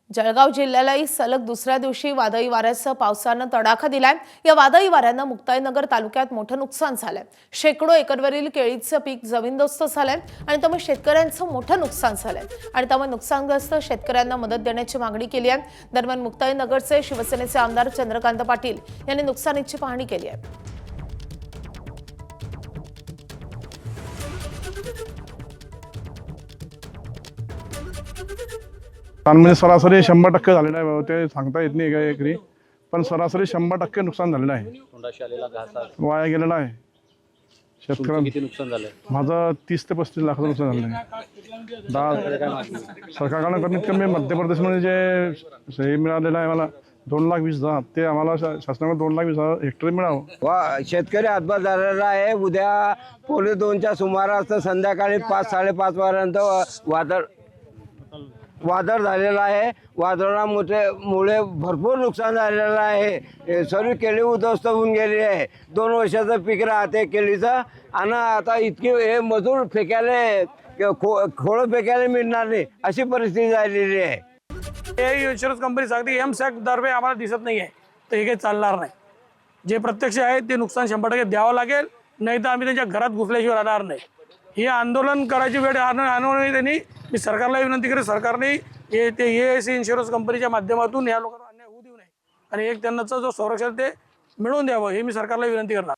जळगाव जिल्ह्यालाही सलग दुसऱ्या दिवशी वादळी वाऱ्यासह पावसानं तडाखा दिलाय। या वादळी वाऱ्यानं मुक्ताईनगर तालुक्यात मोठं नुकसान झालंय। शेकडो एकरवरील केळीचं पीक जमीनदोस्त झालंय आणि त्यामुळे शेतकऱ्यांचं मोठं नुकसान झालंय आणि त्यामुळे नुकसानग्रस्त शेतकऱ्यांना मदत देण्याची मागणी केली आहे। दरम्यान मुक्ताईनगरचे शिवसेनेचे आमदार चंद्रकांत पाटील यांनी नुकसानीची पाहणी केली आहे। म्हणजे सरासरी 100% झालेलं आहे, ते सांगता येत नाही एकरी, पण सरासरी 100% नुकसान झालेलं आहे। वाया गेलेला आहे शेतकऱ्यांना। किती नुकसान झालंय? माझं 30 ते 35 लाखाचं नुकसान झालेलं आहे। सरकारकडून कमीत कमी मध्य प्रदेशमध्ये जे हे मिळालेलं आहे मला 2,20,000, ते आम्हाला शासनाकडे 2,20,000 हेक्टर मिळावं। शेतकरी हातभार झालेला आहे। उद्या 2:45च्या सुमारास संध्याकाळी 5-5:30 पर्यंत वादळ झालेला आहे। वादळामुळे भरपूर नुकसान झालेलं आहे। सर्व केळी उद्ध्वस्त होऊन गेली आहे। 2 वर्षाचं पीक राहते केळीचं, आणि आता इतकी हे मजूर फेकायला खोळं फेकायला मिळणार नाही अशी परिस्थिती झालेली आहे। हे इन्शुरन्स कंपनी सांगते एमसॅक दरवे आम्हाला दिसत नाही आहे, तर हे काही चालणार नाही। जे प्रत्यक्ष आहे ते नुकसान 100% द्यावं लागेल, नाही तर आम्ही त्यांच्या घरात घुसल्याशिवाय राहणार नाही। हे आंदोलन करायची वेळ आणू नये त्यांनी। मी सरकारला विनंती करेन, सरकारने हे इन्शुरन्स कंपनीच्या माध्यमातून या लोकांना अन्याय होऊ देऊ नये आणि एक त्यांनाचं जो संरक्षण ते मिळवून द्यावं, हे मी सरकारला विनंती करणार।